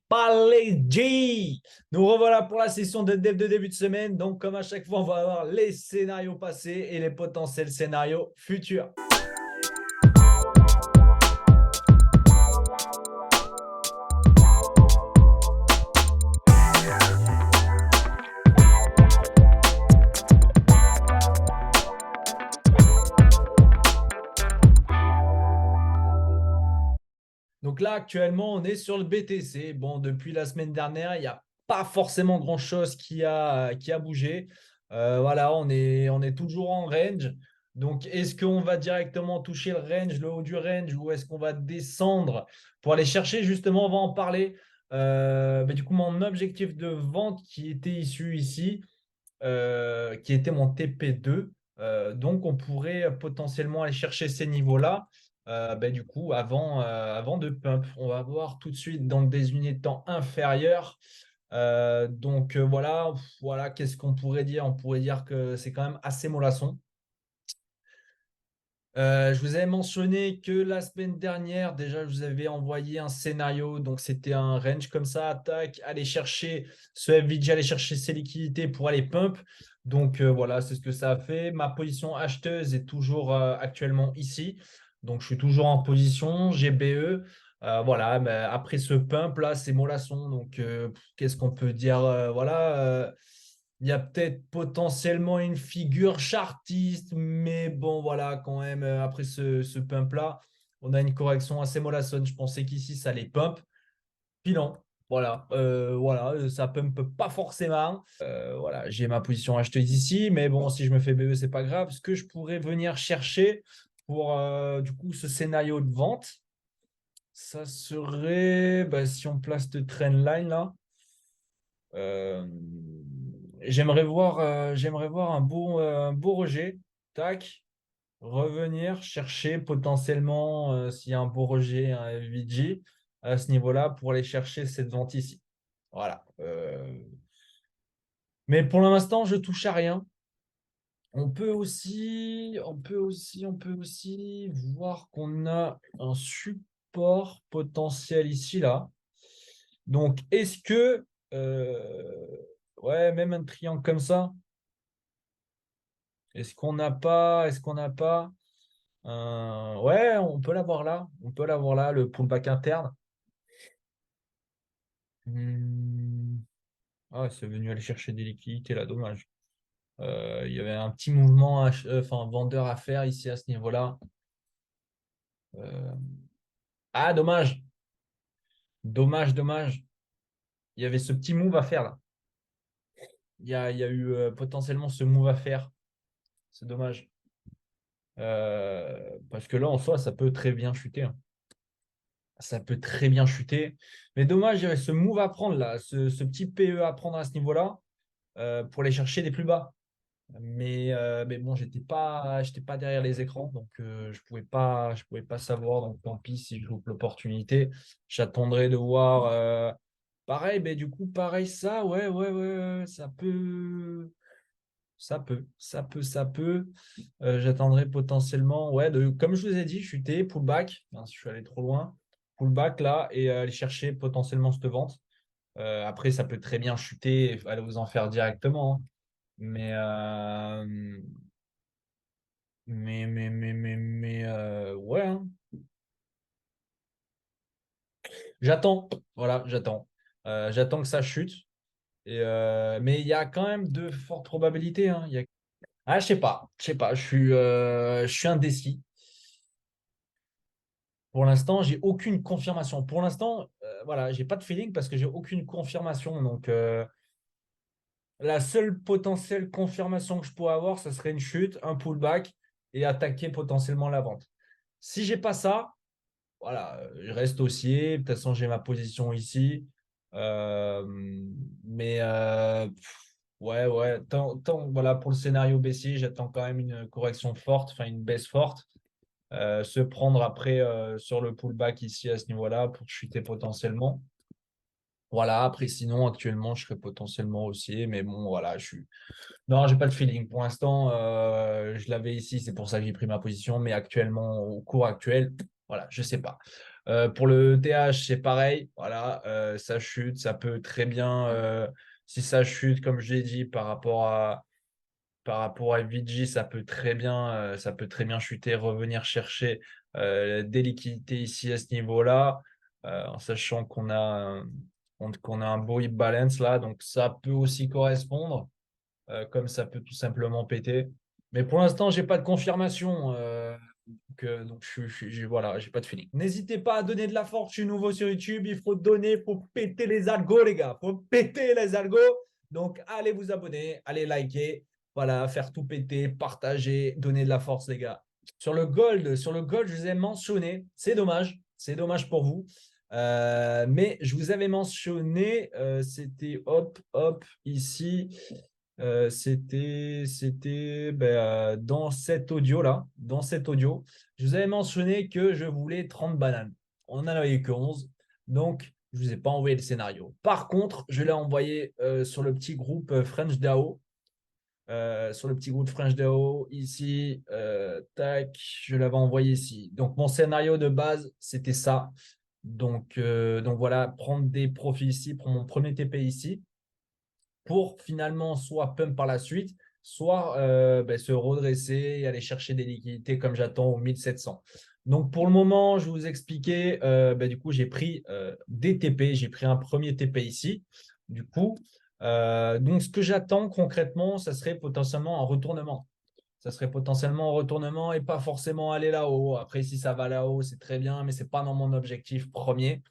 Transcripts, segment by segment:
Pas les G. Nous revoilà pour la session de dev de début de semaine. Donc, comme à chaque fois, on va avoir les scénarios passés et les potentiels scénarios futurs. Donc là, actuellement, on est sur le BTC. Bon, depuis la semaine dernière, il n'y a pas forcément grand-chose qui a bougé. Voilà, on est toujours en range. Donc, est-ce qu'on va directement toucher le range, le haut du range, ou est-ce qu'on va descendre pour aller chercher? Justement, on va en parler. Du coup, mon objectif de vente qui était issu ici, qui était mon TP2. Donc, on pourrait potentiellement aller chercher ces niveaux-là. Du coup, avant de pump, on va voir tout de suite dans des unités de temps inférieures. Voilà, qu'est-ce qu'on pourrait dire? On pourrait dire que c'est quand même assez mollasson. Je vous avais mentionné que la semaine dernière, déjà, je vous avais envoyé un scénario. Donc, c'était un range comme ça, attaque, aller chercher ce FVG, aller chercher ses liquidités pour aller pump. Donc, voilà, c'est ce que ça a fait. Ma position acheteuse est toujours actuellement ici. Donc, je suis toujours en position GBE. Voilà, mais après ce pump là, c'est mollasson. Donc, qu'est-ce qu'on peut dire? Il y a peut-être potentiellement une figure chartiste, mais bon, voilà, quand même, après ce pump-là, on a une correction assez mollassonne. Je pensais qu'ici, ça allait pump. Puis non, voilà, ça pump pas forcément. Voilà, j'ai ma position acheteuse ici, mais bon, si je me fais BE, c'est pas grave. Ce que je pourrais venir chercher pour du coup ce scénario de vente, ça serait, si on place de trendline là, euh, j'aimerais voir un beau rejet. Tac, revenir chercher potentiellement s'il y a un beau rejet, un VG à ce niveau-là pour aller chercher cette vente ici. Voilà. Mais pour l'instant, je touche à rien. On peut aussi voir qu'on a un support potentiel ici là. Donc, est-ce que, ouais, même un triangle comme ça, est-ce qu'on n'a pas ouais, on peut l'avoir là. On peut l'avoir là, le pullback interne. Hmm. Ah, c'est venu aller chercher des liquidités là, dommage. Il y avait un petit mouvement, vendeur à faire ici à ce niveau-là. Euh, Ah, dommage. Dommage, dommage. Il y avait ce petit move à faire là. Il y a eu potentiellement ce move à faire. C'est dommage. Parce que là, en soi, ça peut très bien chuter, hein. Ça peut très bien chuter. Mais dommage, il y avait ce move à prendre là, ce petit PE à prendre à ce niveau-là pour aller chercher des plus bas. Mais bon, j'étais pas derrière les écrans, donc je pouvais pas savoir. Donc tant pis si je loupe l'opportunité. J'attendrai de voir. Pareil, mais du coup, pareil, ça, ouais, ouais, ouais, ouais, ça peut. J'attendrai potentiellement, ouais, comme je vous ai dit, chuter, pullback. Mince, je suis allé trop loin. Pullback là et aller chercher potentiellement cette vente. Après, ça peut très bien chuter et aller vous en faire directement, hein. Mais, ouais, hein. J'attends. Voilà, j'attends. J'attends que ça chute. Mais il y a quand même de fortes probabilités, hein. Ah, je sais pas. Je sais pas. Je suis indécis. Pour l'instant, j'ai aucune confirmation. Pour l'instant, voilà, j'ai pas de feeling parce que j'ai aucune confirmation. Donc, la seule potentielle confirmation que je pourrais avoir, ce serait une chute, un pullback et attaquer potentiellement la vente. Si j'ai pas ça, voilà, je reste haussier. De toute façon, j'ai ma position ici. Euh, ouais, ouais. Voilà, pour le scénario baissier, j'attends quand même une correction forte, enfin une baisse forte. Se prendre après sur le pullback ici à ce niveau-là pour chuter potentiellement. Voilà, après sinon, actuellement, je serais potentiellement haussier, mais bon, voilà, je suis. Non, j'ai pas de feeling. Pour l'instant, je l'avais ici, c'est pour ça que j'ai pris ma position, mais actuellement, au cours actuel, voilà, je sais pas. Pour le TH, c'est pareil. Voilà, ça chute, ça peut très bien, si ça chute, comme je l'ai dit, par rapport à VG, ça peut très bien chuter, revenir chercher des liquidités ici à ce niveau-là, en sachant qu'on a un beau hip balance là, donc ça peut aussi correspondre, comme ça peut tout simplement péter. Mais pour l'instant, j'ai pas de confirmation. Donc voilà, j'ai pas de feeling. N'hésitez pas à donner de la force. Je suis nouveau sur YouTube. Il faut donner, il faut péter les algos, les gars. Il faut péter les algos. Donc, allez vous abonner, allez liker. Voilà, faire tout péter, partager, donner de la force, les gars. Sur le gold, je vous ai mentionné. C'est dommage. C'est dommage pour vous. Mais je vous avais mentionné, c'était hop, hop, ici. C'était dans cet audio-là, je vous avais mentionné que je voulais 30 bananes. On n'en avait que 11, donc je ne vous ai pas envoyé le scénario. Par contre, je l'ai envoyé sur le petit groupe French DAO. Sur le petit groupe French DAO, ici, tac, je l'avais envoyé ici. Donc, mon scénario de base, c'était ça. Donc voilà, prendre des profits ici, prendre mon premier TP ici pour finalement soit pump par la suite, soit se redresser et aller chercher des liquidités comme j'attends au 1700. Donc pour le moment, je vais vous expliquer, du coup, j'ai pris des TP, j'ai pris un premier TP ici. Du coup, donc ce que j'attends concrètement, ça serait potentiellement un retournement. Ça serait potentiellement un retournement et pas forcément aller là-haut. Après, si ça va là-haut, c'est très bien, mais ce n'est pas dans mon objectif premier.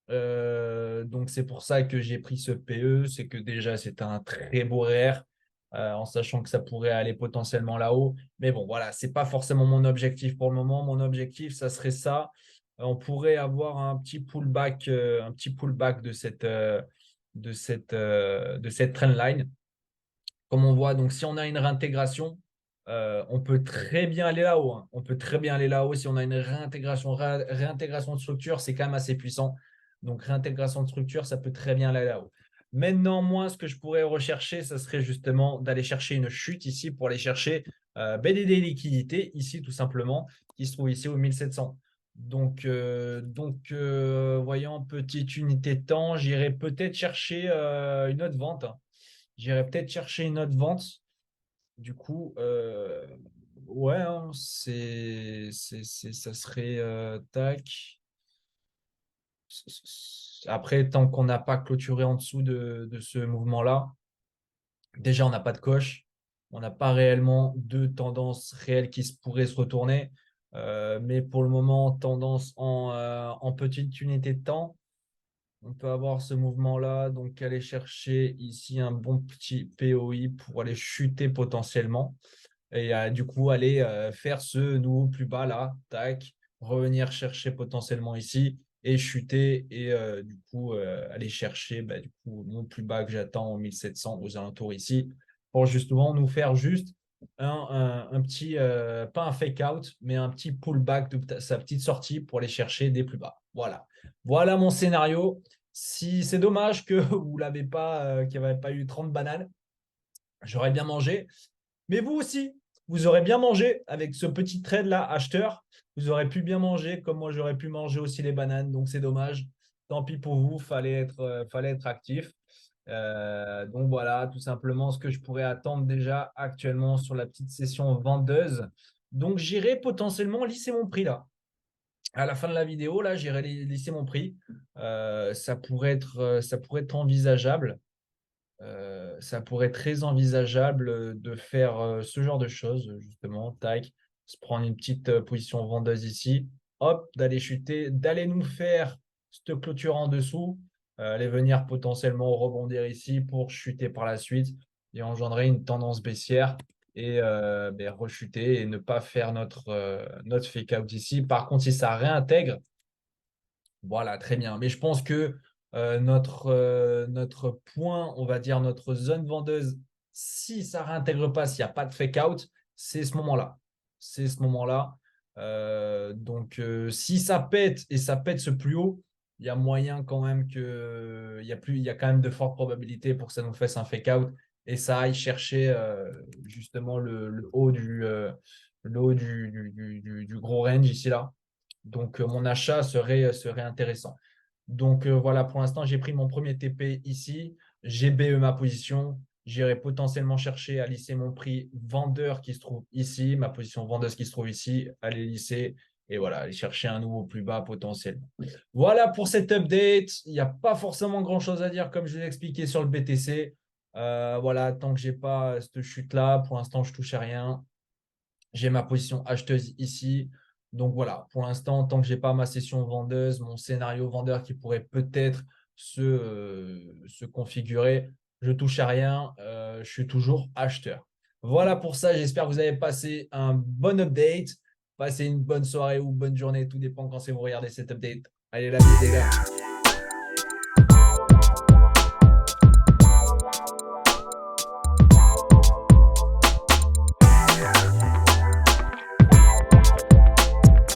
Donc c'est pour ça que j'ai pris ce PE, c'est que déjà c'est un très beau RR, en sachant que ça pourrait aller potentiellement là-haut. Mais bon, voilà, c'est pas forcément mon objectif pour le moment. Mon objectif, ça serait ça. On pourrait avoir un petit pullback de cette trendline. Comme on voit, donc si on a une réintégration, on peut très bien aller là-haut, hein. On peut très bien aller là-haut si on a une réintégration de structure, c'est quand même assez puissant. Donc réintégration de structure, ça peut très bien aller là-haut. Maintenant, moi, ce que je pourrais rechercher, ça serait justement d'aller chercher une chute ici pour aller chercher BDD liquidité ici tout simplement, qui se trouve ici au 1700. Voyant petite unité de temps, j'irai peut-être chercher une autre vente, hein. J'irai peut-être chercher une autre vente. Du coup, ouais, hein, ça serait tac. Après, tant qu'on n'a pas clôturé en dessous de ce mouvement-là, déjà, on n'a pas de coche. On n'a pas réellement de tendance réelle qui pourrait se retourner. Mais pour le moment, tendance en petite unité de temps. On peut avoir ce mouvement-là, donc aller chercher ici un bon petit POI pour aller chuter potentiellement. Et du coup, aller faire ce nouveau plus bas là, tac, revenir chercher potentiellement ici et chuter. Et du coup, aller chercher du coup, mon plus bas que j'attends en 1700 aux alentours ici, pour justement nous faire juste un petit, pas un fake out, mais un petit pullback de sa petite sortie pour aller chercher des plus bas. Voilà. Voilà mon scénario. Si c'est dommage que vous l'avez pas, qu'il n'y avait pas eu 30 bananes, j'aurais bien mangé. Mais vous aussi, vous aurez bien mangé avec ce petit trade là, acheteur. Vous aurez pu bien manger, comme moi j'aurais pu manger aussi les bananes. Donc c'est dommage. Tant pis pour vous, fallait être actif. Donc voilà, tout simplement ce que je pourrais attendre déjà actuellement sur la petite session vendeuse. Donc j'irai potentiellement lisser mon prix là. À la fin de la vidéo, là, j'irai lisser mon prix. Ça pourrait être envisageable. Ça pourrait être très envisageable de faire ce genre de choses, justement, tac, se prendre une petite position vendeuse ici, hop, d'aller chuter, d'aller nous faire cette clôture en dessous, aller venir potentiellement rebondir ici pour chuter par la suite et engendrer une tendance baissière et rechuter et ne pas faire notre fake out ici. Par contre, si ça réintègre, voilà, très bien. Mais je pense que notre point, on va dire notre zone vendeuse, si ça ne réintègre pas, s'il n'y a pas de fake out, c'est ce moment-là. C'est ce moment-là. Si ça pète et ça pète ce plus haut, il y a moyen quand même que il y a quand même de fortes probabilités pour que ça nous fasse un fake out et ça aille chercher justement le haut du gros range ici là. Donc, mon achat serait intéressant. Donc, voilà, pour l'instant, j'ai pris mon premier TP ici. J'ai BE ma position. J'irai potentiellement chercher à lisser mon prix vendeur qui se trouve ici, ma position vendeuse qui se trouve ici, aller lisser et voilà, aller chercher un nouveau plus bas potentiellement. Voilà pour cette update. Il n'y a pas forcément grand-chose à dire comme je l'ai expliqué sur le BTC. Voilà, tant que j'ai pas cette chute-là, pour l'instant, je touche à rien. J'ai ma position acheteuse ici. Donc voilà, pour l'instant, tant que j'ai pas ma session vendeuse, mon scénario vendeur qui pourrait peut-être se configurer, je touche à rien. Je suis toujours acheteur. Voilà pour ça. J'espère que vous avez passé un bon update. Passez une bonne soirée ou bonne journée. Tout dépend quand c'est vous regardez cet update. Allez, la vie, les gars.